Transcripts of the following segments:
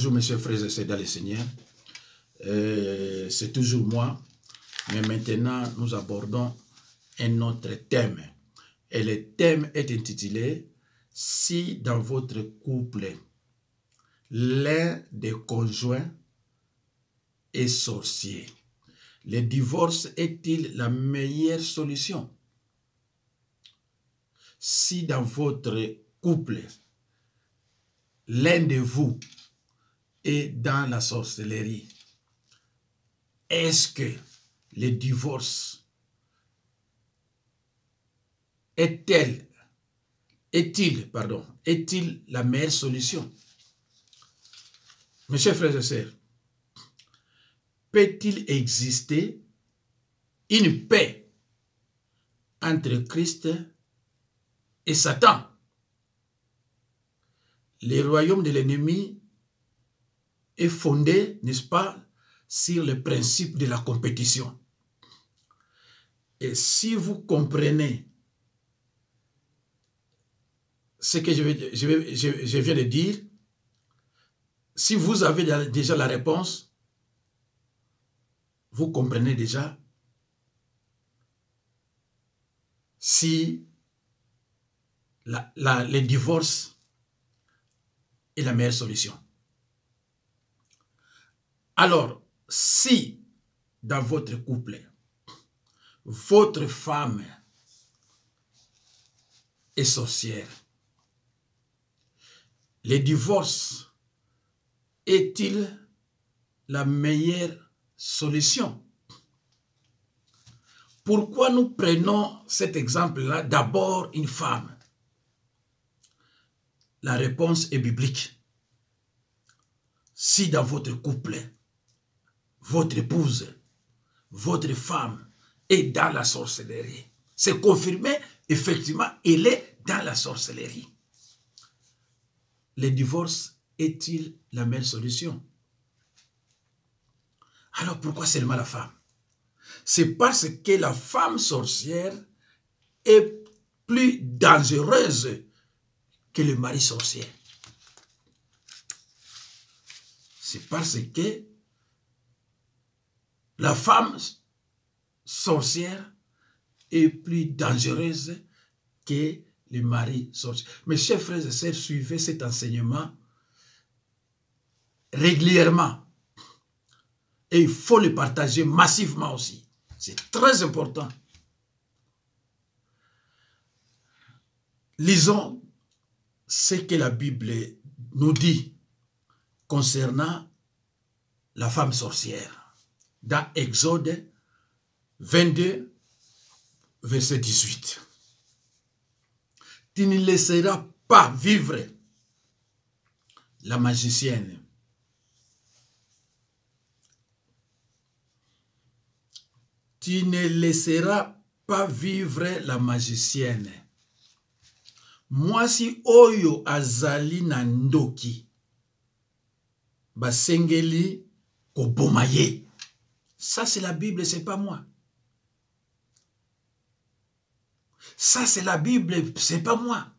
Bonjour mes chers frères et sœurs dans le Seigneur, c'est toujours moi, mais maintenant nous abordons un autre thème. Et le thème est intitulé « Si dans votre couple, l'un des conjoints est sorcier, le divorce est-il la meilleure solution? Si dans votre couple, l'un de vous est dans la sorcellerie, est-ce que le divorce est-il la meilleure solution? Mes chers frères et sœurs, peut-il exister une paix entre Christ et Satan? Le royaume de l'ennemi est fondé, n'est-ce pas, sur le principe de la compétition. Et si vous comprenez ce que je viens de dire, si vous avez déjà la réponse, vous comprenez déjà si le divorce est la meilleure solution. Alors, si dans votre couple, votre femme est sorcière, le divorce est-il la meilleure solution? Pourquoi nous prenons cet exemple-là? D'abord, une femme. La réponse est biblique. Si dans votre couple, votre épouse, votre femme est dans la sorcellerie, c'est confirmé, effectivement, elle est dans la sorcellerie. Le divorce est-il la meilleure solution? Alors pourquoi seulement la femme? C'est parce que la femme sorcière est plus dangereuse que le mari sorcier. C'est parce que la femme sorcière est plus dangereuse que le mari sorcier. Mes chers frères et sœurs, suivez cet enseignement régulièrement. Et il faut le partager massivement aussi. C'est très important. Lisons ce que la Bible nous dit concernant la femme sorcière. Dans Exode 22, verset 18. Tu ne laisseras pas vivre la magicienne. Tu ne laisseras pas vivre la magicienne. Mwasi oyo azali na ndoki basengeli koboma ye. Ça c'est la Bible, c'est pas moi. Ça c'est la Bible, c'est pas moi.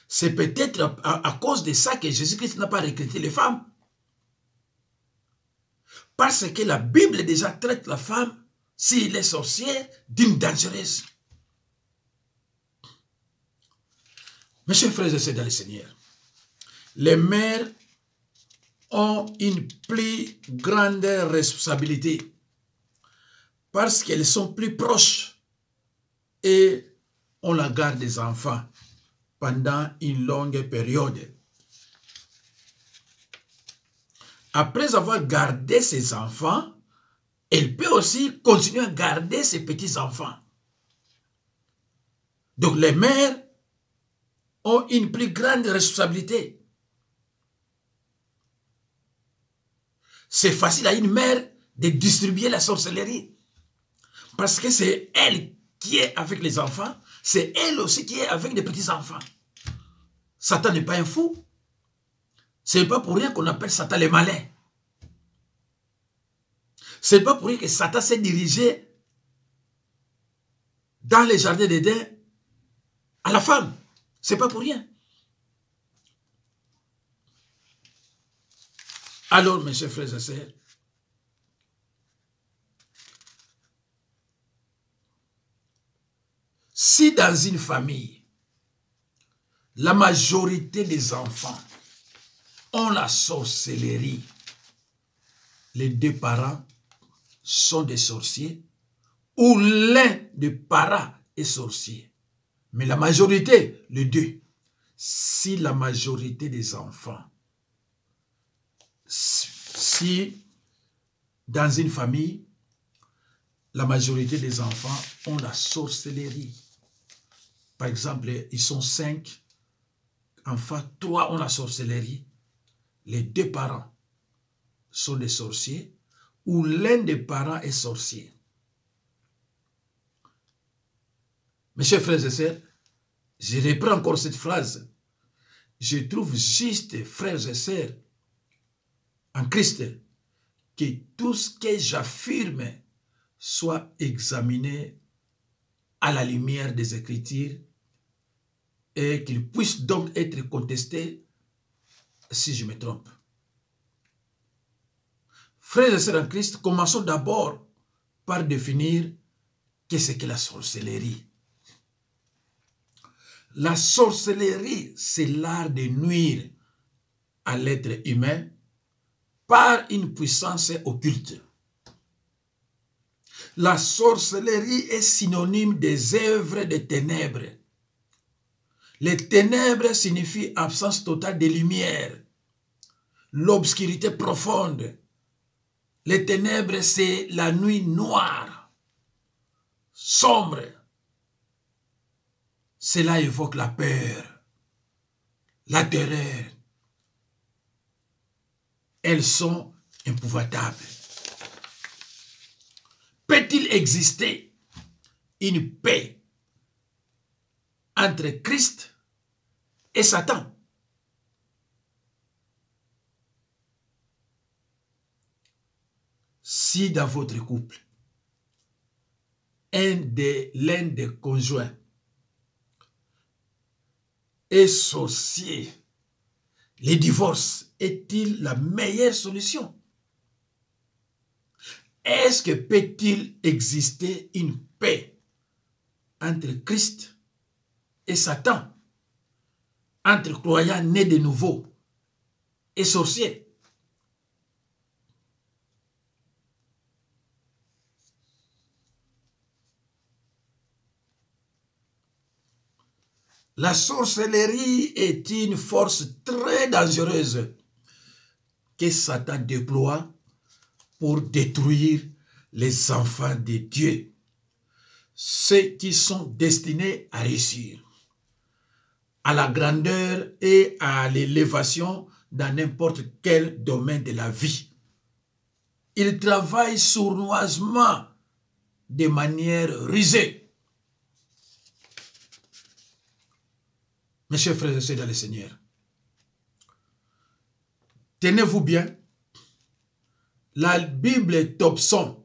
C'est peut-être à cause de ça que Jésus-Christ n'a pas recruté les femmes. Parce que la Bible déjà traite la femme, s'il est sorcière, d'une dangereuse. Mes chers frères et sœurs dans le Seigneur, les mères ont une plus grande responsabilité parce qu'elles sont plus proches et on la garde des enfants pendant une longue période. Après avoir gardé ses enfants, elle peut aussi continuer à garder ses petits-enfants. Donc les mères ont une plus grande responsabilité. C'est facile à une mère de distribuer la sorcellerie. Parce que c'est elle qui est avec les enfants, c'est elle aussi qui est avec les petits-enfants. Satan n'est pas un fou. Ce n'est pas pour rien qu'on appelle Satan le malin. Ce n'est pas pour rien que Satan s'est dirigé dans les jardins d'Éden à la femme. Ce n'est pas pour rien. Alors, mes chers frères et sœurs, si dans une famille, la majorité des enfants ont la sorcellerie, les deux parents sont des sorciers, ou l'un des parents est sorcier, mais la majorité, les deux, si la majorité des enfants, si dans une famille, la majorité des enfants ont la sorcellerie, par exemple, ils sont 5 enfants, 3 ont la sorcellerie, les deux parents sont des sorciers, ou l'un des parents est sorcier. Mes chers frères et sœurs, je reprends encore cette phrase. Je trouve juste, frères et sœurs, en Christ, que tout ce que j'affirme soit examiné à la lumière des Écritures et qu'il puisse donc être contesté si je me trompe. Frères et sœurs en Christ, commençons d'abord par définir qu'est-ce que la sorcellerie. La sorcellerie, c'est l'art de nuire à l'être humain par une puissance occulte. La sorcellerie est synonyme des œuvres des ténèbres. Les ténèbres signifient absence totale de lumière, l'obscurité profonde. Les ténèbres, c'est la nuit noire, sombre. Cela évoque la peur, la terreur. Elles sont épouvantables. Peut-il exister une paix entre Christ et Satan? Si dans votre couple, l'un des conjoints est sorcier, le divorce est-il la meilleure solution? Est-ce que peut-il exister une paix entre Christ et Satan, entre croyants nés de nouveau et sorciers? La sorcellerie est une force très dangereuse que Satan déploie pour détruire les enfants de Dieu, ceux qui sont destinés à réussir, à la grandeur et à l'élévation dans n'importe quel domaine de la vie. Il travaille sournoisement de manière rusée. Mes chers frères et sœurs dans le Seigneur, tenez-vous bien, la Bible Topson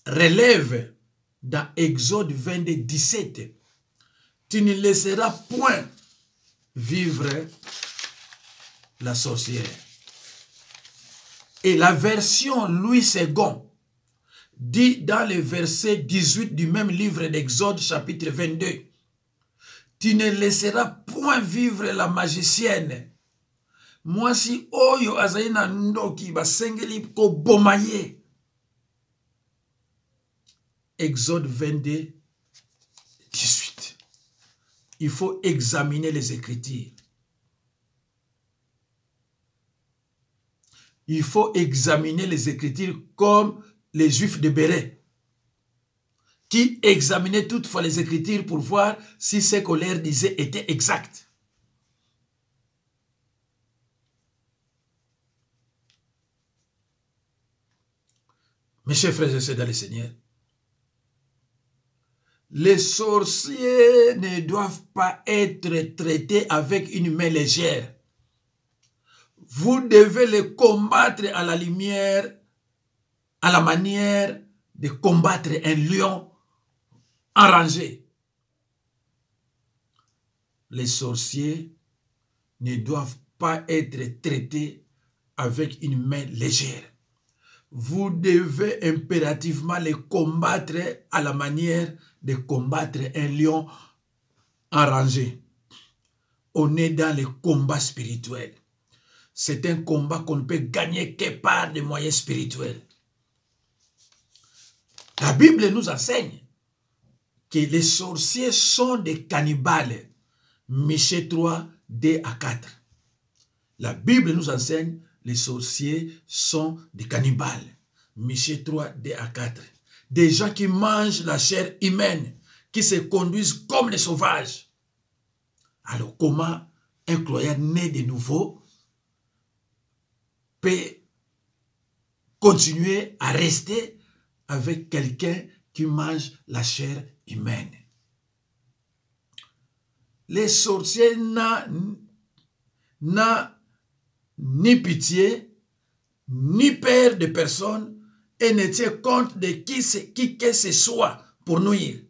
relève dans Exode 22, 17, tu ne laisseras point vivre la sorcière. Et la version Louis II dit dans le verset 18 du même livre d'Exode chapitre 22, tu ne laisseras point vivre la magicienne. Moi si oyo azaina ndoki basengeli ko bomaye. Exode 22, 18. Il faut examiner les Écritures. Il faut examiner les Écritures comme les Juifs de Béret, qui examinaient toutefois les Écritures pour voir si ce qu'on leur disait était exact. Mes chers frères et sœurs dans le Seigneur, les sorciers ne doivent pas être traités avec une main légère. Vous devez les combattre à la lumière, à la manière de combattre un lion enragé. Les sorciers ne doivent pas être traités avec une main légère. Vous devez impérativement les combattre à la manière de combattre un lion en rangée. On est dans les combats spirituels. C'est un combat qu'on ne peut gagner que par des moyens spirituels. La Bible nous enseigne que les sorciers sont des cannibales. Michée 3, 2 à 4. La Bible nous enseigne les sorciers sont des cannibales. Michée 3, 2 à 4. Des gens qui mangent la chair humaine, qui se conduisent comme des sauvages. Alors comment un croyant né de nouveau peut continuer à rester avec quelqu'un qui mange la chair humaine? Les sorciers n'ont ni pitié, ni peur de personne et ne tient compte de qui que ce soit pour nuire.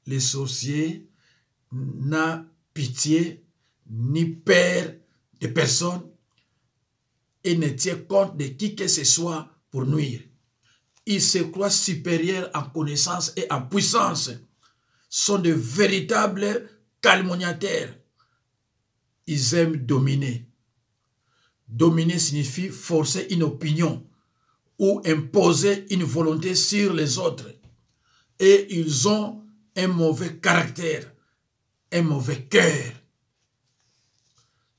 Les sorciers n'ont pitié, ni peur de personne et ne tient compte de qui que ce soit pour nuire. Ils se croient supérieurs en connaissance et en puissance, sont de véritables calomniateurs. Ils aiment dominer. Dominer signifie forcer une opinion ou imposer une volonté sur les autres. Et ils ont un mauvais caractère, un mauvais cœur.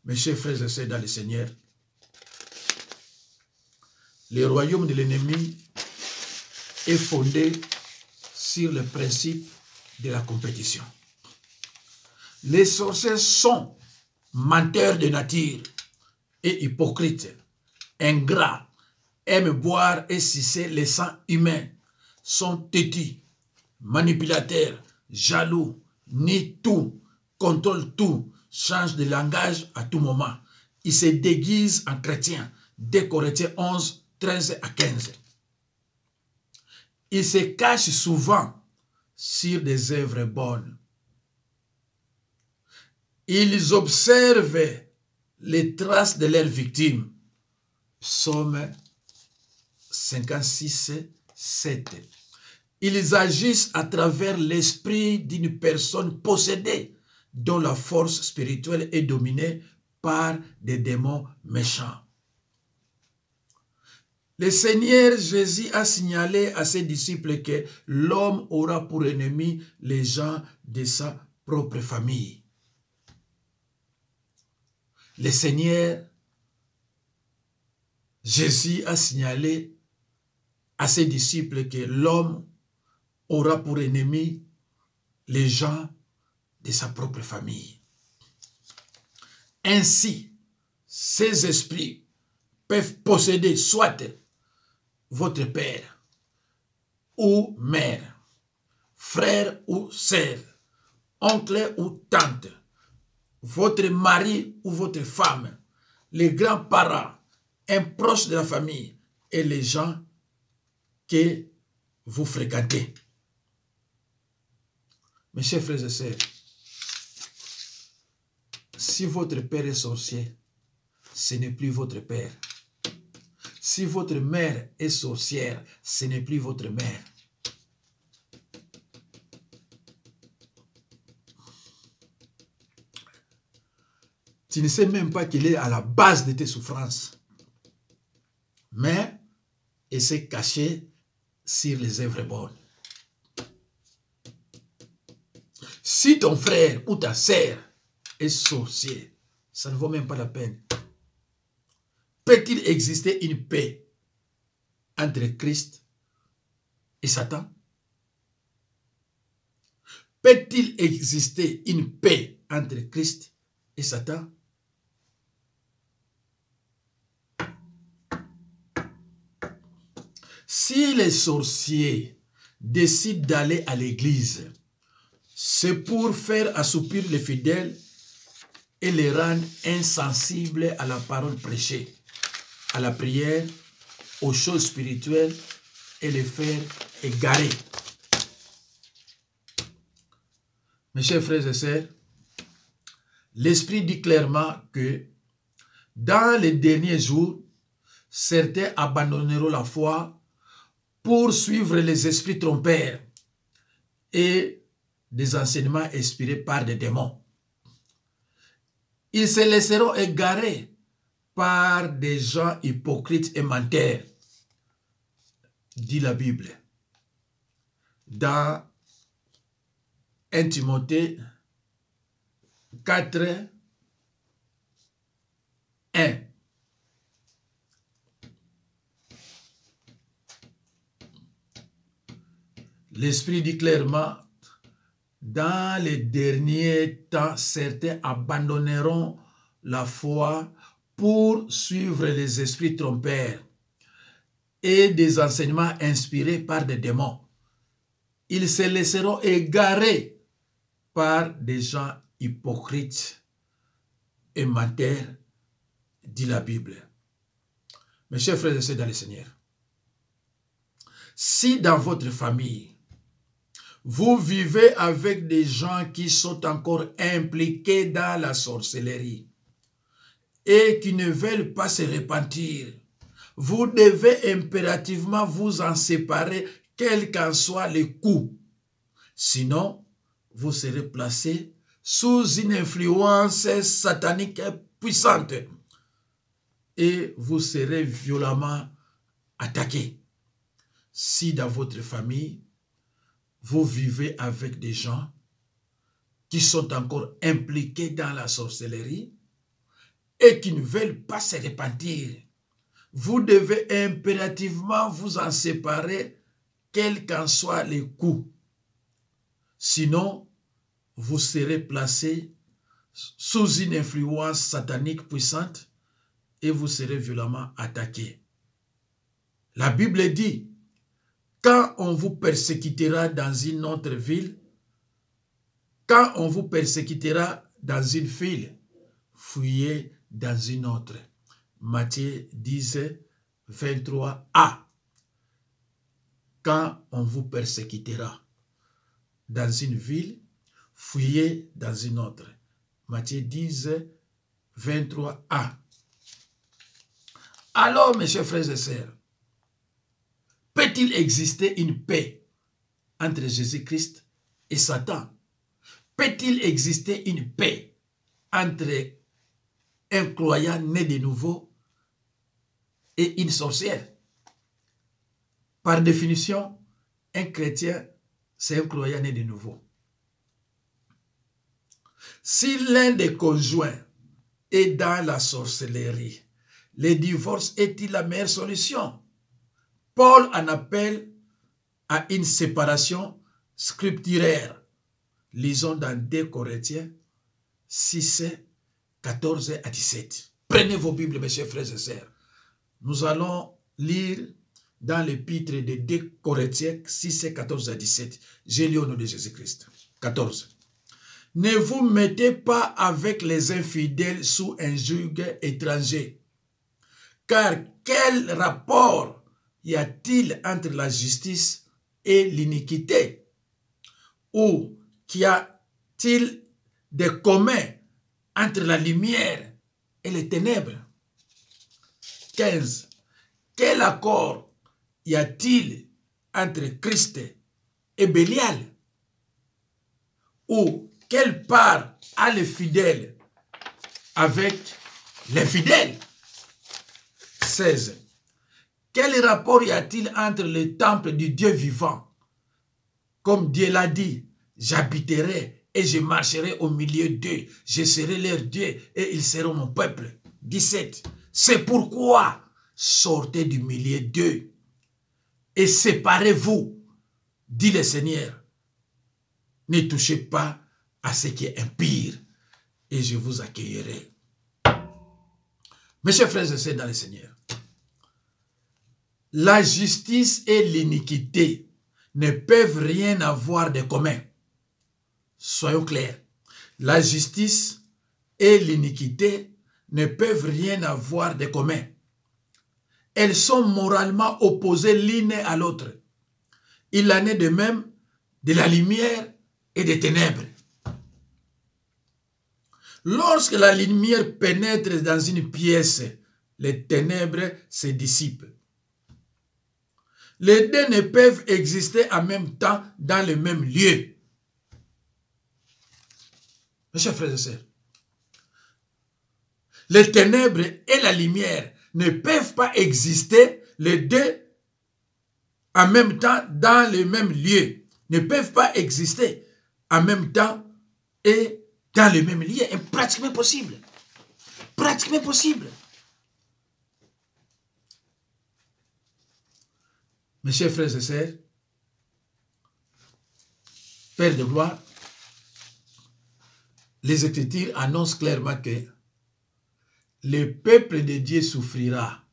Mes chers frères et sœurs dans le Seigneur, le royaume de l'ennemi est fondé sur le principe de la compétition. Les sorciers sont menteurs de nature et hypocrites, ingrats, aiment boire et sucer le sang humain, sont têtus, manipulateurs, jaloux, nient tout, contrôlent tout, changent de langage à tout moment. Ils se déguisent en chrétiens. 2 Corinthiens 11, 13 à 15. Ils se cachent souvent sur des œuvres bonnes. Ils observent les traces de leurs victimes. Psaume 56, 7. Ils agissent à travers l'esprit d'une personne possédée, dont la force spirituelle est dominée par des démons méchants. Le Seigneur Jésus a signalé à ses disciples que l'homme aura pour ennemi les gens de sa propre famille. Le Seigneur Jésus a signalé à ses disciples que l'homme aura pour ennemi les gens de sa propre famille. Ainsi, ces esprits peuvent posséder soit votre père ou mère, frère ou sœur, oncle ou tante, votre mari ou votre femme, les grands-parents, un proche de la famille et les gens que vous fréquentez. Mes chers frères et sœurs, si votre père est sorcier, ce n'est plus votre père. Si votre mère est sorcière, ce n'est plus votre mère. Tu ne sais même pas qu'il est à la base de tes souffrances. Mais il s'est caché sur les œuvres bonnes. Si ton frère ou ta sœur est sorcier, ça ne vaut même pas la peine. Peut-il exister une paix entre Christ et Satan? Peut-il exister une paix entre Christ et Satan? Si les sorciers décident d'aller à l'église, c'est pour faire assoupir les fidèles et les rendre insensibles à la parole prêchée, à la prière, aux choses spirituelles et les faire égarer. Mes chers frères et sœurs, l'Esprit dit clairement que Dans les derniers jours, certains abandonneront la foi pour suivre les esprits trompeurs et des enseignements inspirés par des démons. Ils se laisseront égarer par des gens hypocrites et menteurs, dit la Bible. Dans 1 Timothée 4, 1. L'Esprit dit clairement, dans les derniers temps, certains abandonneront la foi pour suivre les esprits trompeurs et des enseignements inspirés par des démons. Ils se laisseront égarer par des gens hypocrites et menteurs, dit la Bible. Mes chers frères et sœurs dans le Seigneur, si dans votre famille, vous vivez avec des gens qui sont encore impliqués dans la sorcellerie et qui ne veulent pas se repentir, vous devez impérativement vous en séparer, quel qu'en soit le coût. Sinon, vous serez placé sous une influence satanique puissante et vous serez violemment attaqué. Si dans votre famille, vous vivez avec des gens qui sont encore impliqués dans la sorcellerie et qui ne veulent pas se repentir, vous devez impérativement vous en séparer, quel qu'en soit le coût. Sinon, vous serez placé sous une influence satanique puissante et vous serez violemment attaqué. La Bible dit, quand on vous persécutera dans une autre ville, quand on vous persécutera dans une ville, fuyez dans une autre. Matthieu 10, 23a. Quand on vous persécutera dans une ville, fuyez dans une autre. Matthieu 10, 23a. Alors, mes chers frères et sœurs, peut-il exister une paix entre Jésus-Christ et Satan? Peut-il exister une paix entre un croyant né de nouveau et une sorcière? Par définition, un chrétien, c'est un croyant né de nouveau. Si l'un des conjoints est dans la sorcellerie, le divorce est-il la meilleure solution? Paul en appelle à une séparation scripturaire. Lisons dans 2 Corinthiens 6, 14 à 17. Prenez vos Bibles, mes chers frères et sœurs. Nous allons lire dans l'épître de 2 Corinthiens 6, 14 à 17. J'ai lu au nom de Jésus-Christ. 14. Ne vous mettez pas avec les infidèles sous un joug étranger. Car quel rapport y a-t-il entre la justice et l'iniquité? Ou qu'y a-t-il de commun entre la lumière et les ténèbres? 15. Quel accord y a-t-il entre Christ et Bélial? Ou quelle part a le fidèle avec l'infidèle? 16. Quel rapport y a-t-il entre le temple du Dieu vivant? Comme Dieu l'a dit, j'habiterai et je marcherai au milieu d'eux. Je serai leur Dieu et ils seront mon peuple. 17. C'est pourquoi sortez du milieu d'eux et séparez-vous, dit le Seigneur. Ne touchez pas à ce qui est impur et je vous accueillerai. Mes chers frères et sœurs dans le Seigneur, la justice et l'iniquité ne peuvent rien avoir de commun. Soyons clairs. La justice et l'iniquité ne peuvent rien avoir de commun. Elles sont moralement opposées l'une à l'autre. Il en est de même de la lumière et des ténèbres. Lorsque la lumière pénètre dans une pièce, les ténèbres se dissipent. Les deux ne peuvent exister en même temps dans le même lieu. Mes chers frères et sœurs, les ténèbres et la lumière ne peuvent pas exister les deux en même temps dans le même lieu. Ne peuvent pas exister en même temps et dans le même lieu. C'est pratiquement possible. Pratiquement possible. Mes chers frères et sœurs, Père de gloire, les Écritures annoncent clairement que le peuple de Dieu souffrira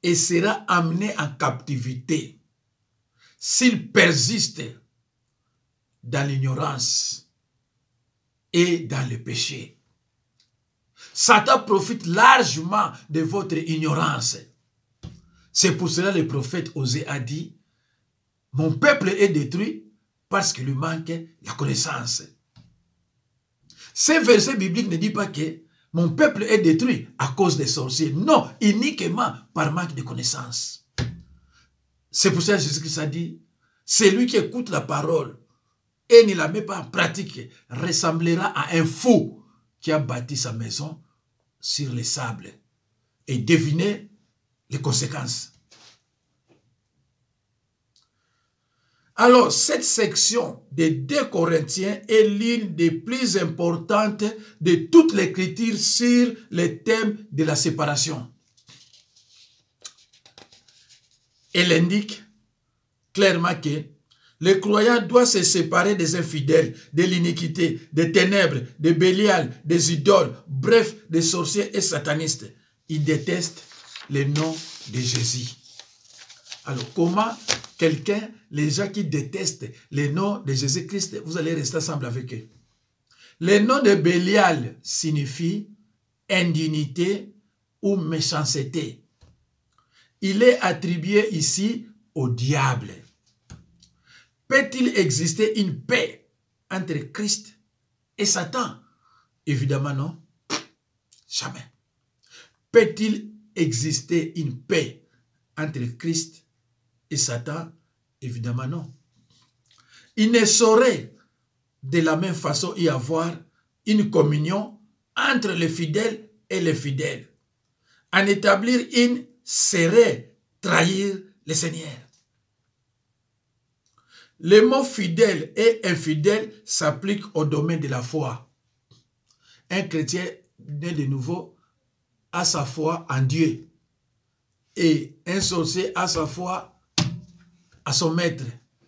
et sera amené en captivité s'il persiste dans l'ignorance et dans le péché. Satan profite largement de votre ignorance. C'est pour cela que le prophète Osée a dit, « Mon peuple est détruit parce qu'il lui manque la connaissance. » Ce verset biblique ne dit pas que mon peuple est détruit à cause des sorciers. Non, uniquement par manque de connaissance. C'est pour ça que Jésus-Christ a dit, celui qui écoute la parole et ne la met pas en pratique ressemblera à un fou qui a bâti sa maison sur les sables. Et devinez les conséquences. Alors, cette section des 2 Corinthiens est l'une des plus importantes de toute l'écriture sur le thème de la séparation. Elle indique clairement que le croyant doit se séparer des infidèles, de l'iniquité, des ténèbres, des Bélial, des idoles, bref, des sorciers et satanistes. Il déteste le nom de Jésus. Alors, comment quelqu'un, les gens qui détestent le nom de Jésus-Christ, vous allez rester ensemble avec eux? Le nom de Bélial signifie indignité ou méchanceté. Il est attribué ici au diable. Peut-il exister une paix entre Christ et Satan? Évidemment non. Jamais. Peut-il exister une paix entre Christ et Satan? Évidemment non. Il ne saurait de la même façon y avoir une communion entre les fidèles et les fidèles. En établir une serait trahir le Seigneur. Le mot fidèle et infidèle s'applique au domaine de la foi. Un chrétien né de nouveau a sa foi en Dieu. Et un sorcier a sa foi à son maître,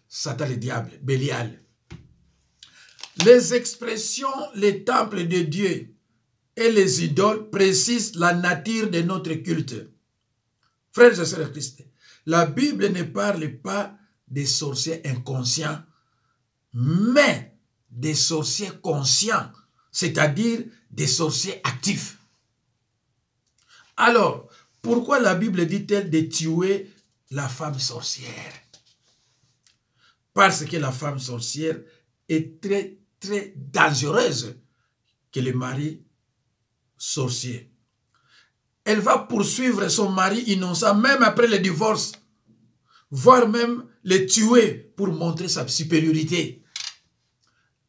Satan le diable, Bélial. Les expressions, les temples de Dieu et les idoles précisent la nature de notre culte. Frères et sœurs de Christ, la Bible ne parle pas des sorciers inconscients, mais des sorciers conscients, c'est-à-dire des sorciers actifs. Alors, pourquoi la Bible dit-elle de tuer la femme sorcière? Parce que la femme sorcière est très, très dangereuse que le mari sorcier. Elle va poursuivre son mari innocent même après le divorce, voire même le tuer pour montrer sa supériorité.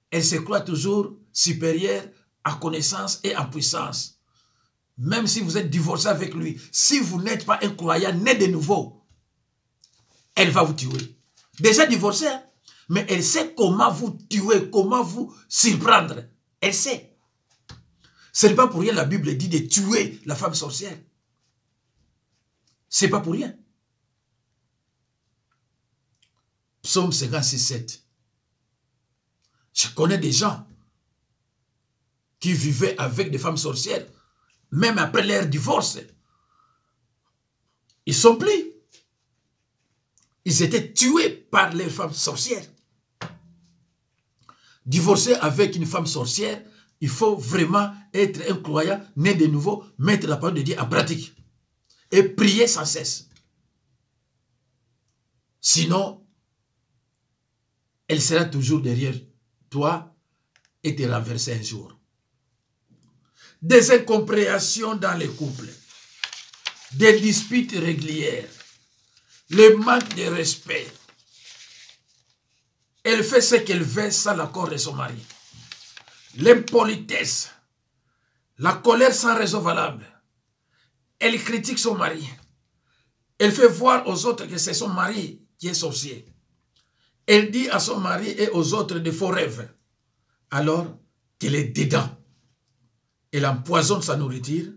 Elle se croit toujours supérieure en connaissance et en puissance. Même si vous êtes divorcé avec lui, si vous n'êtes pas un croyant né de nouveau, elle va vous tuer. Déjà divorcée, hein? Mais elle sait comment vous tuer, comment vous surprendre. Elle sait. Ce n'est pas pour rien la Bible dit de tuer la femme sorcière. Ce n'est pas pour rien. Psaume 56, 7. Je connais des gens qui vivaient avec des femmes sorcières, même après leur divorce. Ils sont pris. Ils étaient tués par les femmes sorcières. Divorcer avec une femme sorcière, il faut vraiment être un croyant, né de nouveau, mettre la parole de Dieu en pratique. Et prier sans cesse. Sinon, elle sera toujours derrière toi et te renverser un jour. des incompréhensions dans les couples, des disputes régulières, le manque de respect. Elle fait ce qu'elle veut sans l'accord de son mari. L'impolitesse, la colère sans raison valable. Elle critique son mari. Elle fait voir aux autres que c'est son mari qui est sorcier. Elle dit à son mari et aux autres de faux rêves, alors qu'elle est dedans. Elle empoisonne sa nourriture.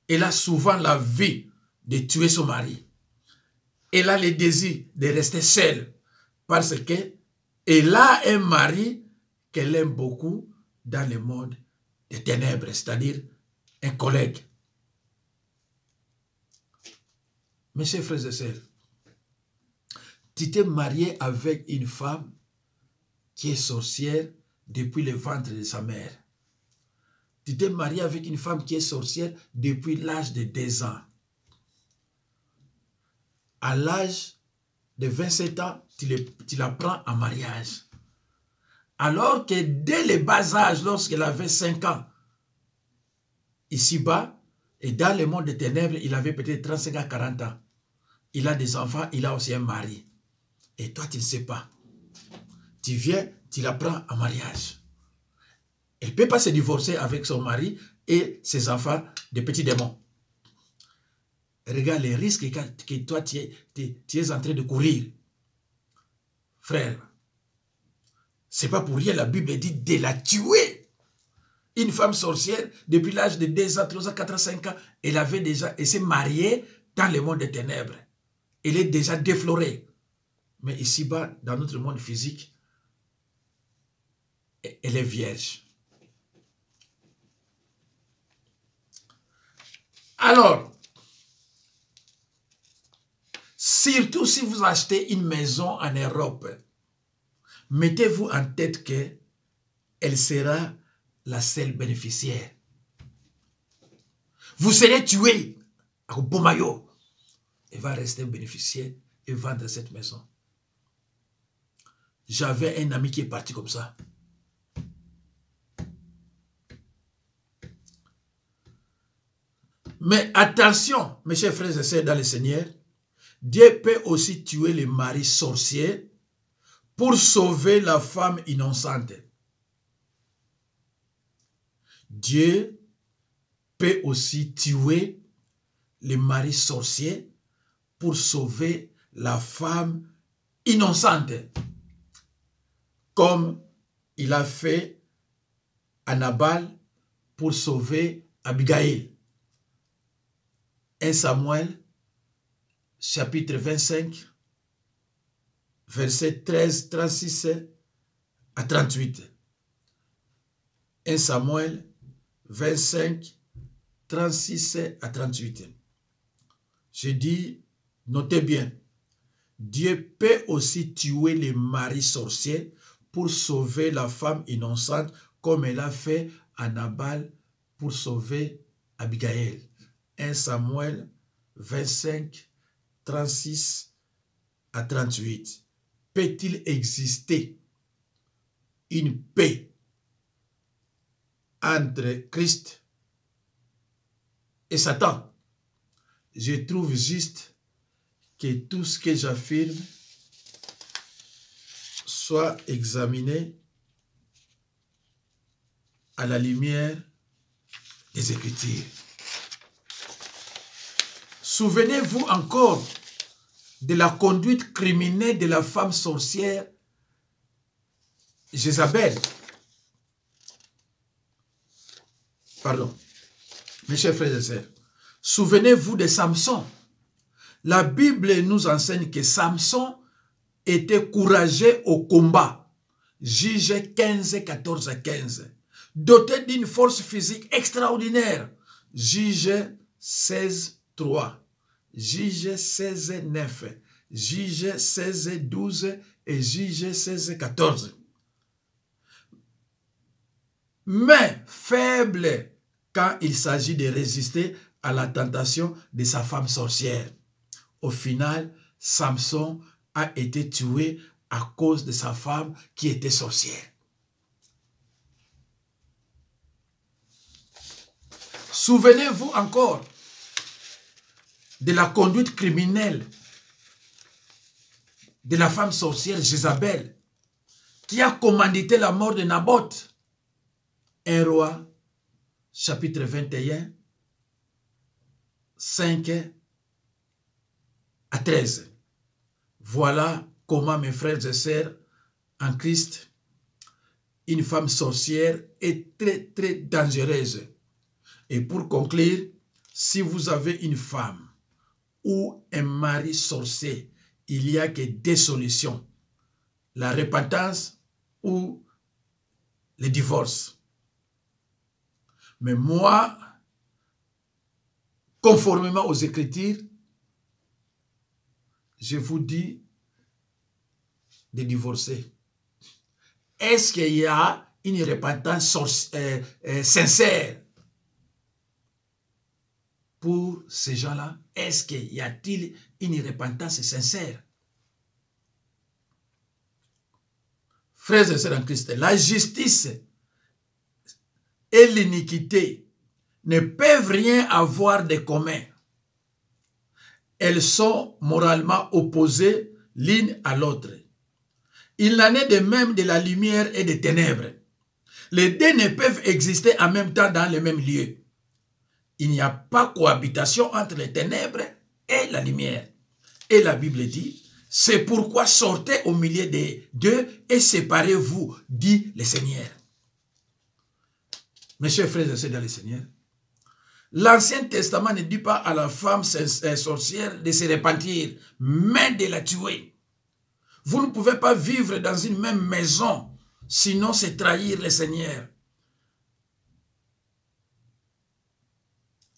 Elle a souvent l'envie de tuer son mari. Elle a le désir de rester seule parce qu'elle a un mari qu'elle aime beaucoup dans le monde des ténèbres, c'est-à-dire un collègue. Mes chers frères et sœurs, tu t'es marié avec une femme qui est sorcière depuis le ventre de sa mère. Tu t'es marié avec une femme qui est sorcière depuis l'âge de 2 ans. À l'âge de 27 ans, tu la prends en mariage. Alors que dès le bas âge, lorsqu'elle avait 5 ans, ici-bas, et dans le monde des ténèbres, il avait peut-être 35 à 40 ans. Il a des enfants, il a aussi un mari. Et toi, tu ne sais pas. Tu viens, tu la prends en mariage. Elle ne peut pas se divorcer avec son mari et ses enfants, des petits démons. Regarde les risques que toi, tu es en train de courir. Frère, ce n'est pas pour rien, la Bible dit de la tuer. Une femme sorcière, depuis l'âge de 2 ans, 3 ans, 4 ans, 5 ans, elle s'est mariée dans le monde des ténèbres. Elle est déjà déflorée. Mais ici-bas, dans notre monde physique, elle est vierge. Alors, surtout si vous achetez une maison en Europe, mettez-vous en tête qu'elle sera la seule bénéficiaire. Vous serez tué à Bomayo. Elle va rester bénéficiaire et vendre cette maison. J'avais un ami qui est parti comme ça. Mais attention, mes chers frères et sœurs dans le Seigneur, Dieu peut aussi tuer les maris sorciers pour sauver la femme innocente. Dieu peut aussi tuer les maris sorciers pour sauver la femme innocente. Comme il a fait à Nabal pour sauver Abigail. 1 Samuel, chapitre 25, versets 13, 36 à 38. 1 Samuel 25, 36 à 38. Je dis, notez bien, Dieu peut aussi tuer les maris sorciers pour sauver la femme innocente comme elle a fait à Nabal pour sauver Abigail. 1 Samuel 25, 36 à 38. Peut-il exister une paix entre Christ et Satan? Je trouve juste que tout ce que j'affirme soit examiné à la lumière des Écritures. Souvenez-vous encore de la conduite criminelle de la femme sorcière Jézabel. Pardon, mes chers frères et sœurs. Souvenez-vous de Samson. La Bible nous enseigne que Samson était courageux au combat. Juge 15, 14 à 15. Doté d'une force physique extraordinaire. Juge 16, 3. Juge 16, 9. Juge 16, 12 et Juge 16, 14. Mais faible quand il s'agit de résister à la tentation de sa femme sorcière. Au final, Samson a été tué à cause de sa femme qui était sorcière. Souvenez-vous encore de la conduite criminelle de la femme sorcière Jézabel, qui a commandité la mort de Naboth. 1 Roi, chapitre 21, 5 à 13. Voilà comment, mes frères et sœurs, en Christ, une femme sorcière est très, très dangereuse. Et pour conclure, si vous avez une femme ou un mari sorcier, il n'y a que deux solutions. La repentance ou le divorce. Mais moi, conformément aux Écritures, je vous dis de divorcer. Est-ce qu'il y a une repentance sincère pour ces gens-là? Est-ce qu'il y a-t-il une repentance sincère? Frères et sœurs en Christ, la justice et l'iniquité ne peuvent rien avoir de commun. Elles sont moralement opposées l'une à l'autre. Il en est de même de la lumière et des ténèbres. Les deux ne peuvent exister en même temps dans le même lieu. Il n'y a pas cohabitation entre les ténèbres et la lumière. Et la Bible dit, c'est pourquoi sortez au milieu des deux et séparez-vous, dit le Seigneur. Mes chers frères et sœurs dans le Seigneur, l'Ancien Testament ne dit pas à la femme sorcière de se repentir, mais de la tuer. Vous ne pouvez pas vivre dans une même maison, sinon c'est trahir le Seigneur.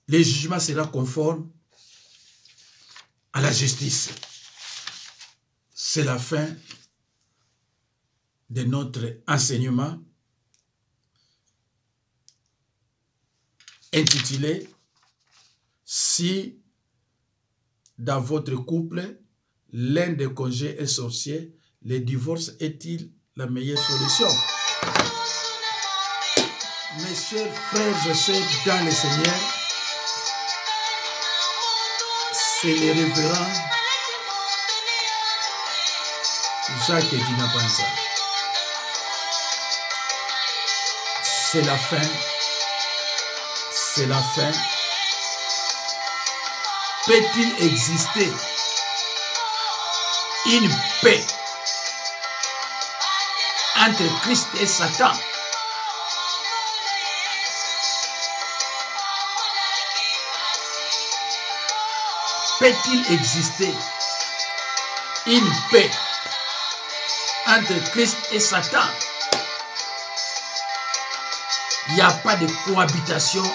Le jugement sera conforme à la justice. C'est la fin de notre enseignement intitulé « Si dans votre couple, l'un des conjoints est sorcier, le divorce est-il la meilleure solution ?» Mes chers frères et sœurs dans le Seigneur, c'est le révérend Jacques Dinapanza. C'est la fin. C'est la fin. Peut-il exister une paix entre Christ et Satan? Peut-il exister une paix entre Christ et Satan? Il n'y a pas de cohabitation